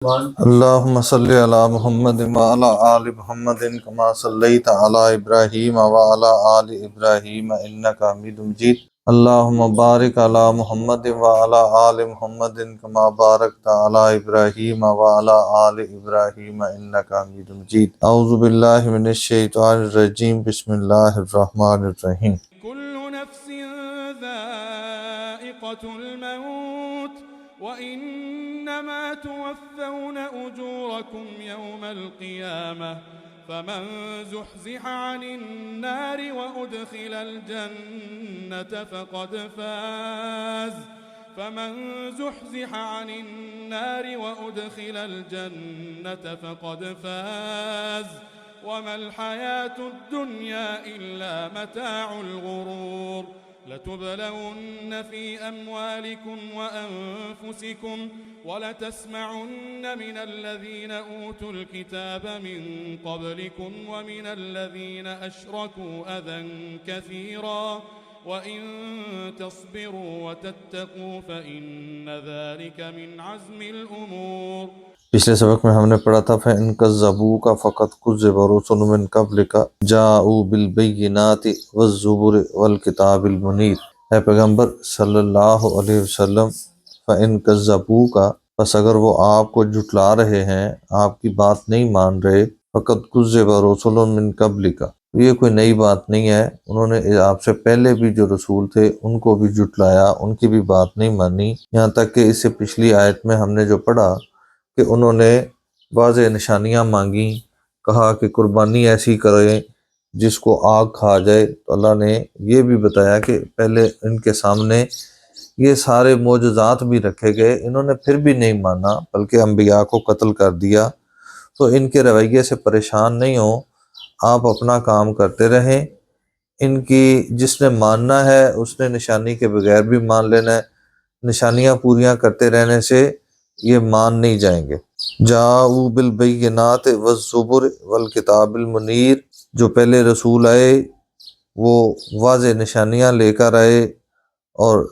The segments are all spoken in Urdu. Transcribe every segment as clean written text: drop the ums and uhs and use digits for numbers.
اللهم صل على محمد وعلى آل محمد كما صليت على إبراهيم وعلى آل إبراهيم إنك حميد مجيد اللهم بارك على محمد وعلى آل محمد كما باركت على إبراهيم وعلى آل إبراهيم إنك حميد مجيد أعوذ بالله من الشيطان الرجيم بسم الله الرحمن الرحيم كل نفس ذائقة الموت وإنما توفون أجوركم يوم القيامة فمن زحزح عن النار وأدخل الجنة فقد فاز وما الحياة الدنيا إلا متاع الغرور لتبلون في أموالكم وأنفسكم ولتسمعن من الذين أوتوا الكتاب من قبلكم ومن الذين أشركوا أذى كثيرا وَإِن تَصْبِرُوا وَتَتَّقُوا فَإِنَّ ذَلِكَ مِنْ عَزْمِ الْأُمُورِ۔ پچھلے سبق میں ہم نے پڑھا تھا فَإِن كَذَّبُوكَ فَقَدْ كُذِّبَ رُسُلٌ مِّن قَبْلِكَ جَاءُوا بِالْبَيِّنَاتِ وَالزُّبُرِ وَالْكِتَابِ الْمُنِيرِ۔ اے پیغمبر صلی اللہ علیہ وسلم، فَإِن كَذَّبُوكَ، پس اگر وہ آپ کو جھٹلا رہے ہیں، آپ کی بات نہیں مان رہے، فَقَدْ كُذِّبَ رُسُلٌ مِّن قَبْلِكَ، یہ کوئی نئی بات نہیں ہے، انہوں نے آپ سے پہلے بھی جو رسول تھے ان کو بھی جھٹلایا، ان کی بھی بات نہیں مانی، یہاں تک کہ اس سے پچھلی آیت میں ہم نے جو پڑھا کہ انہوں نے واضح نشانیاں مانگیں، کہا کہ قربانی ایسی کریں جس کو آگ کھا جائے، تو اللہ نے یہ بھی بتایا کہ پہلے ان کے سامنے یہ سارے معجزات بھی رکھے گئے، انہوں نے پھر بھی نہیں مانا بلکہ انبیاء کو قتل کر دیا۔ تو ان کے رویے سے پریشان نہیں ہوں، آپ اپنا کام کرتے رہیں، ان کی جس نے ماننا ہے اس نے نشانی کے بغیر بھی مان لینا ہے، نشانیاں پوریاں کرتے رہنے سے یہ مان نہیں جائیں گے۔ جاءوا بالبینات والزبر والکتاب المنیر، جو پہلے رسول آئے وہ واضح نشانیاں لے کر آئے اور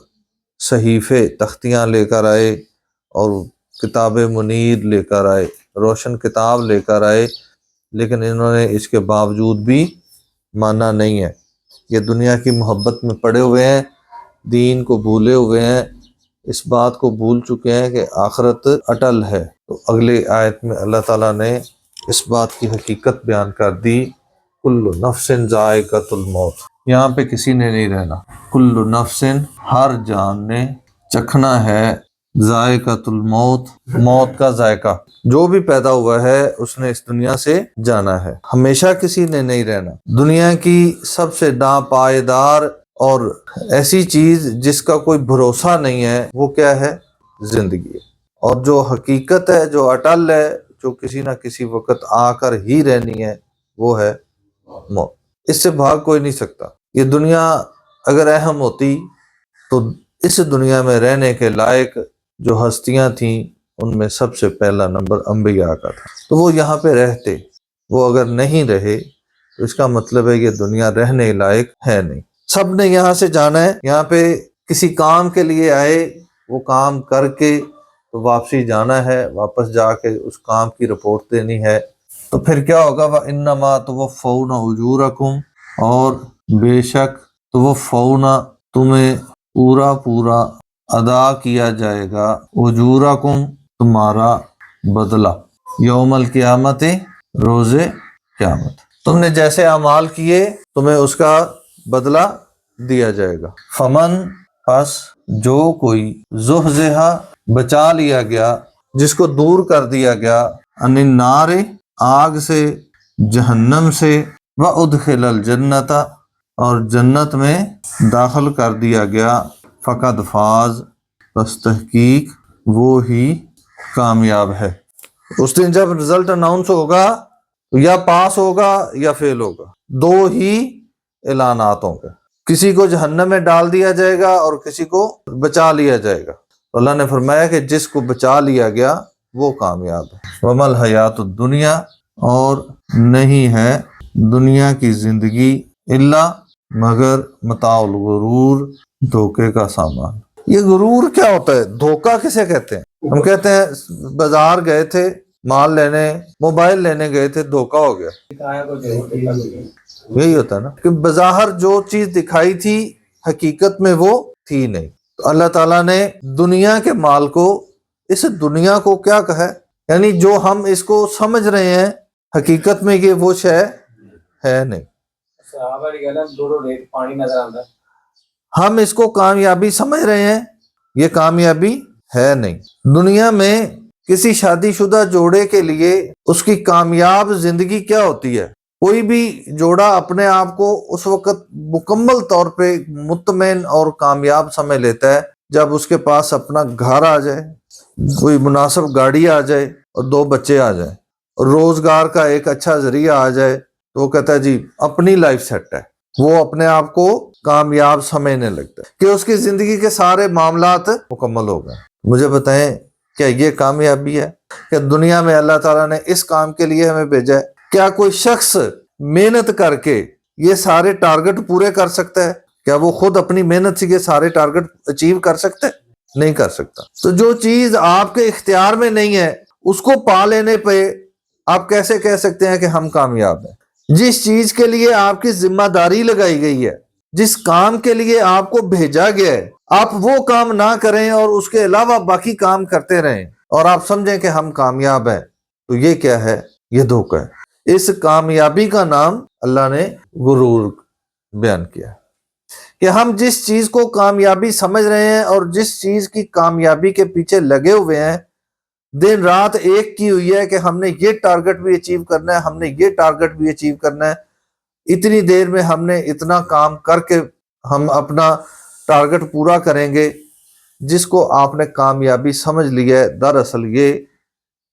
صحیفے تختیاں لے کر آئے اور کتاب منیر لے کر آئے، روشن کتاب لے کر آئے، لیکن انہوں نے اس کے باوجود بھی مانا نہیں ہے۔ یہ دنیا کی محبت میں پڑے ہوئے ہیں، دین کو بھولے ہوئے ہیں، اس بات کو بھول چکے ہیں کہ آخرت اٹل ہے۔ تو اگلی آیت میں اللہ تعالیٰ نے اس بات کی حقیقت بیان کر دی، کل نفس ذائقۃ الموت، یہاں پہ کسی نے نہیں رہنا، کل نفس، ہر جان نے چکھنا ہے، ذائقۃ الموت، موت کا ذائقہ، جو بھی پیدا ہوا ہے اس نے اس دنیا سے جانا ہے، ہمیشہ کسی نے نہیں رہنا۔ دنیا کی سب سے ناپائیدار اور ایسی چیز جس کا کوئی بھروسہ نہیں ہے وہ کیا ہے؟ زندگی ہے، اور جو حقیقت ہے، جو اٹل ہے، جو کسی نہ کسی وقت آ کر ہی رہنی ہے، وہ ہے موت، اس سے بھاگ کوئی نہیں سکتا۔ یہ دنیا اگر اہم ہوتی تو اس دنیا میں رہنے کے لائق جو ہستیاں تھیں ان میں سب سے پہلا نمبر انبیاء کا تھا، تو وہ یہاں پہ رہتے، وہ اگر نہیں رہے تو اس کا مطلب ہے یہ دنیا رہنے لائق ہے نہیں۔ سب نے یہاں سے جانا ہے، یہاں پہ کسی کام کے لیے آئے، وہ کام کر کے تو واپسی جانا ہے، واپس جا کے اس کام کی رپورٹ دینی ہے۔ تو پھر کیا ہوگا؟ وَإِنَّمَا تُوَفَّوْنَ أُجُورَكُمْ، اور بے شک توفون، تمہیں پورا پورا ادا کیا جائے گا، اجورکم، تمہارا بدلہ، یوم القیامت، روز قیامت، تم نے جیسے اعمال کیے تمہیں اس کا بدلہ دیا جائے گا۔ فمن، پس جو کوئی زحزح، بچا لیا گیا، جس کو دور کر دیا گیا، عن النار، آگ سے، جہنم سے، وادخل الجنت، اور جنت میں داخل کر دیا گیا، فقد فاز، پس تحقیق وہ ہی کامیاب ہے۔ اس دن جب رزلٹ اناؤنس ہوگا یا پاس ہوگا یا فیل ہوگا، دو ہی اعلانات ہوں گے، کسی کو جہنم میں ڈال دیا جائے گا اور کسی کو بچا لیا جائے گا۔ اللہ نے فرمایا کہ جس کو بچا لیا گیا وہ کامیاب ہے۔ وما الحیات الدنیا، اور نہیں ہے دنیا کی زندگی، الا، مگر، متاع الغرور، دھوکے کا سامان۔ یہ غرور کیا ہوتا ہے؟ دھوکہ کسے کہتے ہیں؟ ہم کہتے ہیں بازار گئے تھے مال لینے، موبائل لینے گئے تھے، دھوکہ ہو گیا، یہی ہوتا ہے نا کہ بظاہر جو چیز دکھائی تھی حقیقت میں وہ تھی نہیں۔ تو اللہ تعالیٰ نے دنیا کے مال کو، اس دنیا کو کیا کہا ہے؟ یعنی جو ہم اس کو سمجھ رہے ہیں حقیقت میں یہ وہ شے ہے نہیں۔ ہم اس کو کامیابی سمجھ رہے ہیں، یہ کامیابی ہے نہیں۔ دنیا میں کسی شادی شدہ جوڑے کے لیے اس کی کامیاب زندگی کیا ہوتی ہے؟ کوئی بھی جوڑا اپنے آپ کو اس وقت مکمل طور پہ مطمئن اور کامیاب سمجھ لیتا ہے جب اس کے پاس اپنا گھر آ جائے، کوئی مناسب گاڑی آ جائے اور 2 بچے آ جائیں، اور روزگار کا ایک اچھا ذریعہ آ جائے، تو وہ کہتا ہے جی اپنی لائف سیٹ ہے، وہ اپنے آپ کو کامیاب سمجھنے لگتا ہے کہ اس کی زندگی کے سارے معاملات مکمل ہو گئے۔ مجھے بتائیں کیا یہ کامیابی ہے؟ کہ دنیا میں اللہ تعالیٰ نے اس کام کے لیے ہمیں بھیجا ہے؟ کیا کوئی شخص محنت کر کے یہ سارے ٹارگٹ پورے کر سکتا ہے؟ کیا وہ خود اپنی محنت سے یہ سارے ٹارگٹ اچیو کر سکتا ہے؟ نہیں کر سکتا۔ تو جو چیز آپ کے اختیار میں نہیں ہے اس کو پا لینے پہ آپ کیسے کہہ سکتے ہیں کہ ہم کامیاب ہیں؟ جس چیز کے لیے آپ کی ذمہ داری لگائی گئی ہے، جس کام کے لیے آپ کو بھیجا گیا ہے، آپ وہ کام نہ کریں اور اس کے علاوہ باقی کام کرتے رہیں اور آپ سمجھیں کہ ہم کامیاب ہیں، تو یہ کیا ہے؟ یہ دھوکہ ہے۔ اس کامیابی کا نام اللہ نے غرور بیان کیا کہ ہم جس چیز کو کامیابی سمجھ رہے ہیں اور جس چیز کی کامیابی کے پیچھے لگے ہوئے ہیں، دن رات ایک کی ہوئی ہے کہ ہم نے یہ ٹارگٹ بھی اچیو کرنا ہے، ہم نے یہ ٹارگٹ بھی اچیو کرنا ہے، اتنی دیر میں ہم نے اتنا کام کر کے ہم اپنا ٹارگٹ پورا کریں گے، جس کو آپ نے کامیابی سمجھ لیا ہے، دراصل یہ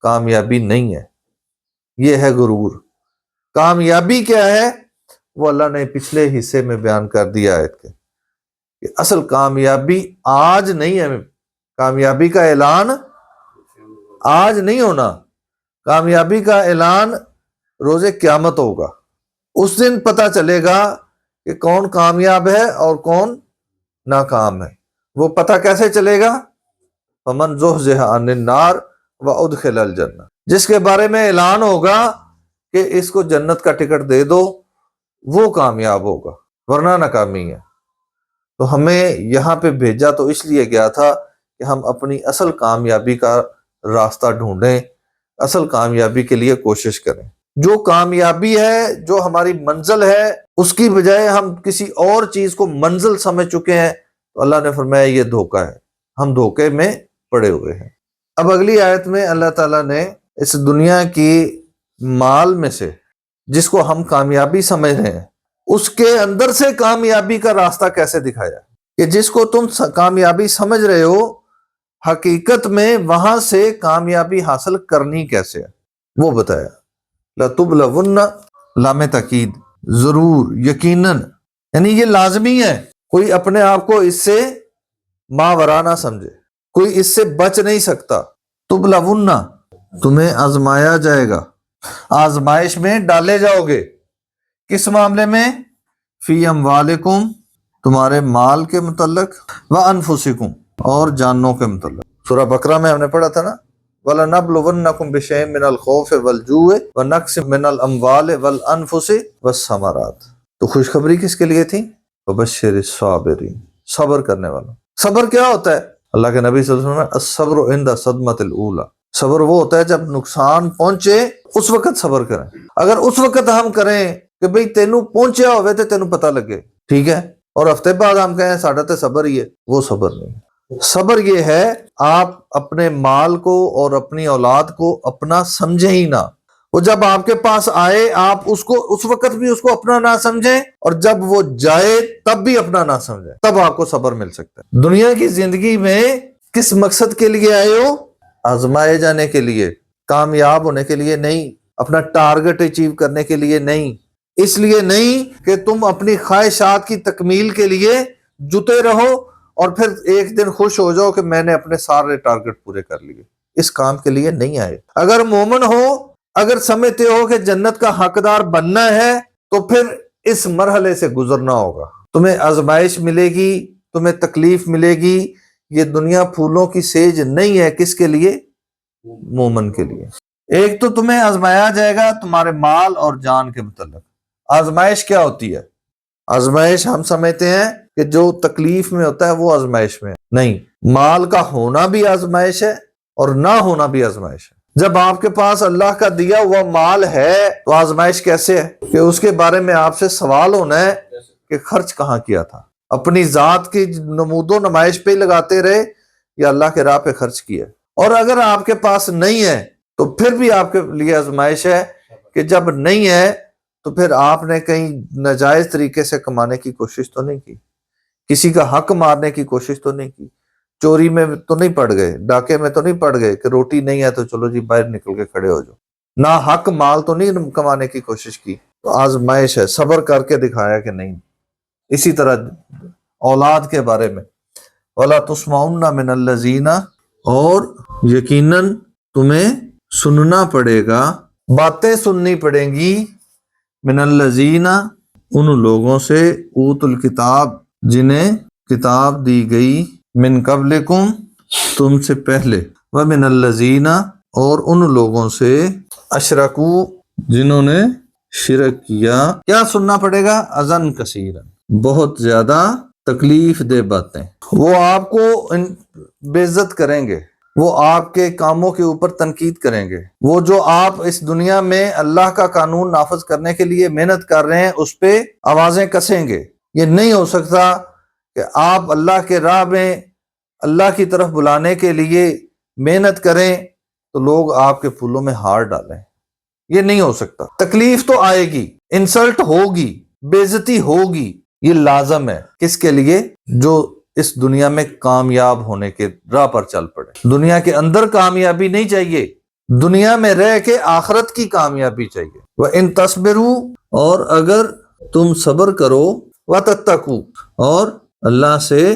کامیابی نہیں ہے، یہ ہے غرور۔ کامیابی کیا ہے وہ اللہ نے پچھلے حصے میں بیان کر دیا ہے کہ اصل کامیابی آج نہیں ہے، کامیابی کا اعلان آج نہیں ہونا، کامیابی کا اعلان روز قیامت ہوگا۔ اس دن پتہ چلے گا کہ کون کامیاب ہے اور کون ناکام ہے۔ وہ پتہ کیسے چلے گا؟ فمن زحزح عن النار وادخل الجنہ، جس کے بارے میں اعلان ہوگا کہ اس کو جنت کا ٹکٹ دے دو، وہ کامیاب ہوگا، ورنہ ناکامی ہے۔ تو ہمیں یہاں پہ بھیجا تو اس لیے گیا تھا کہ ہم اپنی اصل کامیابی کا راستہ ڈھونڈیں، اصل کامیابی کے لیے کوشش کریں۔ جو کامیابی ہے، جو ہماری منزل ہے، اس کی بجائے ہم کسی اور چیز کو منزل سمجھ چکے ہیں، تو اللہ نے فرمایا یہ دھوکہ ہے، ہم دھوکے میں پڑے ہوئے ہیں۔ اب اگلی آیت میں اللہ تعالیٰ نے اس دنیا کی مال میں سے جس کو ہم کامیابی سمجھ رہے ہیں، اس کے اندر سے کامیابی کا راستہ کیسے دکھایا کہ جس کو تم کامیابی سمجھ رہے ہو، حقیقت میں وہاں سے کامیابی حاصل کرنی کیسے ہے وہ بتایا۔ لَتُبْلَوُنَّ، لام تاکید، ضرور، یقیناً، یعنی یہ لازمی ہے، کوئی اپنے آپ کو اس سے ماورا نہ سمجھے، کوئی اس سے بچ نہیں سکتا۔ تبلون، تمہیں آزمایا جائے گا، آزمائش میں ڈالے جاؤ گے۔ کس معاملے میں؟ فی اموالکم، تمہارے مال کے متعلق، وانفسکم، اور جانوں کے متعلق۔ سورہ بقرہ میں ہم نے پڑھا تھا نا، وَلَنَبْلُوَنَّكُمْ بِشَيْءٍ مِّنَ الْخَوْفِ وَالْجُوعِ وَنَقْصٍ مِّنَ الْأَمْوَالِ وَالْأَنفُسِ وَالثَّمَرَاتِ۔ تو خوشخبری کس کے لیے تھی؟ وَبَشِّرِ الصَّابِرِينَ، صبر کرنے والوں۔ صبر کیا ہوتا ہے؟ اللہ کے نبی صلی اللہ علیہ وسلم نے الصبر عند صدمۃ الاولی، صبر وہ ہوتا ہے جب نقصان پہنچے اس وقت صبر کریں۔ اگر اس وقت ہم کریں کہ بھئی تینوں پہنچیا ہوئے تے تینوں پتہ لگے، ٹھیک ہے، اور ہفتے بعد ہم کہیں ساڈا تے صبر ہی ہے، وہ صبر نہیں۔ صبر یہ ہے آپ اپنے مال کو اور اپنی اولاد کو اپنا سمجھیں ہی نہ، وہ جب آپ کے پاس آئے آپ اس کو اس وقت بھی اس کو اپنا نہ سمجھیں، اور جب وہ جائے تب بھی اپنا نہ سمجھیں، تب آپ کو صبر مل سکتا ہے۔ دنیا کی زندگی میں کس مقصد کے لیے آئے ہو؟ آزمائے جانے کے لیے، کامیاب ہونے کے لیے نہیں، اپنا ٹارگٹ اچیو کرنے کے لیے نہیں، اس لیے نہیں کہ تم اپنی خواہشات کی تکمیل کے لیے جتے رہو اور پھر ایک دن خوش ہو جاؤ کہ میں نے اپنے سارے ٹارگٹ پورے کر لیے۔ اس کام کے لیے نہیں آئے۔ اگر مومن ہو، اگر سمجھتے ہو کہ جنت کا حقدار بننا ہے، تو پھر اس مرحلے سے گزرنا ہوگا۔ تمہیں آزمائش ملے گی، تمہیں تکلیف ملے گی، یہ دنیا پھولوں کی سیج نہیں ہے، کس کے لیے؟ مومن کے لیے۔ ایک تو تمہیں آزمایا جائے گا تمہارے مال اور جان کے متعلق۔ آزمائش کیا ہوتی ہے؟ آزمائش ہم سمجھتے ہیں کہ جو تکلیف میں ہوتا ہے وہ آزمائش میں ہے، نہیں، مال کا ہونا بھی آزمائش ہے اور نہ ہونا بھی آزمائش ہے۔ جب آپ کے پاس اللہ کا دیا ہوا مال ہے تو آزمائش کیسے ہے کہ اس کے بارے میں آپ سے سوال ہونا ہے کہ خرچ کہاں کیا تھا، اپنی ذات کی نمود و نمائش پہ ہی لگاتے رہے یا اللہ کے راہ پہ خرچ کیا۔ اور اگر آپ کے پاس نہیں ہے تو پھر بھی آپ کے لیے آزمائش ہے کہ جب نہیں ہے تو پھر آپ نے کہیں ناجائز طریقے سے کمانے کی کوشش تو نہیں کی، کسی کا حق مارنے کی کوشش تو نہیں کی، چوری میں تو نہیں پڑ گئے، ڈاکے میں تو نہیں پڑ گئے کہ روٹی نہیں ہے تو چلو جی باہر نکل کے کھڑے ہو جاؤ، نہ حق مال تو نہیں کمانے کی کوشش کی۔ تو آزمائش ہے، صبر کر کے دکھایا کہ نہیں۔ اسی طرح اولاد کے بارے میں وَلَا تُسْمَعُنَّ مِنَ الَّذِينَ، اور یقیناً تمہیں سننا پڑے گا، باتیں سننی پڑیں گی، من الذین، ان لوگوں سے، اوت الکتاب، جنہیں کتاب دی گئی، من قبلکم، تم سے پہلے، ومن الذین، اور ان لوگوں سے، اشرکو، جنہوں نے شرک کیا۔ کیا سننا پڑے گا؟ اذن کثیرا، بہت زیادہ تکلیف دہ باتیں۔ وہ آپ کو بے عزت کریں گے، وہ آپ کے کاموں کے اوپر تنقید کریں گے، وہ جو آپ اس دنیا میں اللہ کا قانون نافذ کرنے کے لیے محنت کر رہے ہیں اس پہ آوازیں کسیں گے۔ یہ نہیں ہو سکتا کہ آپ اللہ کے راہ میں اللہ کی طرف بلانے کے لیے محنت کریں تو لوگ آپ کے پھولوں میں ہار ڈالیں، یہ نہیں ہو سکتا۔ تکلیف تو آئے گی، انسلٹ ہوگی، بے عزتی ہوگی، یہ لازم ہے۔ کس کے لیے؟ جو اس دنیا میں کامیاب ہونے کے راہ پر چل پڑے۔ دنیا کے اندر کامیابی نہیں چاہیے، دنیا میں رہ کے آخرت کی کامیابی چاہیے۔ وَإِن تَصْبِرُوا، اور اگر تم صبر کرو، وَتَتَّقُوا، اور اللہ سے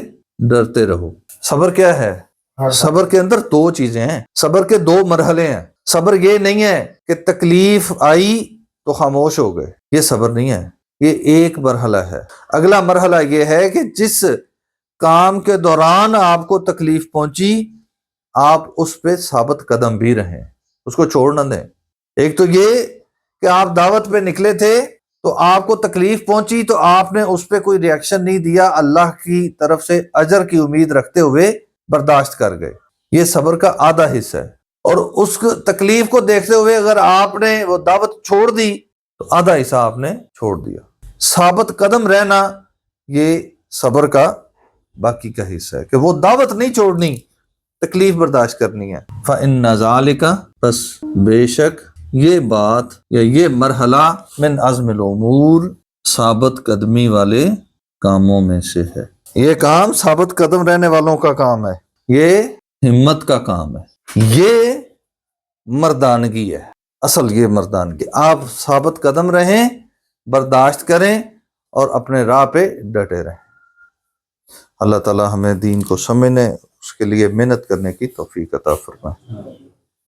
ڈرتے رہو۔ صبر کیا ہے؟ صبر کے اندر دو چیزیں ہیں، صبر کے دو مرحلے ہیں۔ صبر یہ نہیں ہے کہ تکلیف آئی تو خاموش ہو گئے، یہ صبر نہیں ہے، یہ ایک مرحلہ ہے۔ اگلا مرحلہ یہ ہے کہ جس کام کے دوران آپ کو تکلیف پہنچی آپ اس پہ ثابت قدم بھی رہیں، اس کو چھوڑ نہ دیں۔ ایک تو یہ کہ آپ دعوت پہ نکلے تھے تو آپ کو تکلیف پہنچی تو آپ نے اس پہ کوئی ری ایکشن نہیں دیا، اللہ کی طرف سے اجر کی امید رکھتے ہوئے برداشت کر گئے، یہ صبر کا آدھا حصہ ہے۔ اور اس تکلیف کو دیکھتے ہوئے اگر آپ نے وہ دعوت چھوڑ دی تو آدھا حصہ آپ نے چھوڑ دیا۔ ثابت قدم رہنا یہ صبر کا باقی کا حصہ ہے، کہ وہ دعوت نہیں چھوڑنی، تکلیف برداشت کرنی ہے۔ فَإِنَّ ذَلِكَ، پس بے شک یہ بات یا یہ مرحلہ، من عزم الامور، ثابت قدمی والے کاموں میں سے ہے۔ یہ کام ثابت قدم رہنے والوں کا کام ہے، یہ ہمت کا کام ہے، یہ مردانگی ہے، اصل یہ مردانگی۔ آپ ثابت قدم رہیں، برداشت کریں اور اپنے راہ پہ ڈٹے رہیں۔ اللہ تعالی ہمیں دین کو سمجھنے، اس کے لیے محنت کرنے کی توفیق عطا فرمائے۔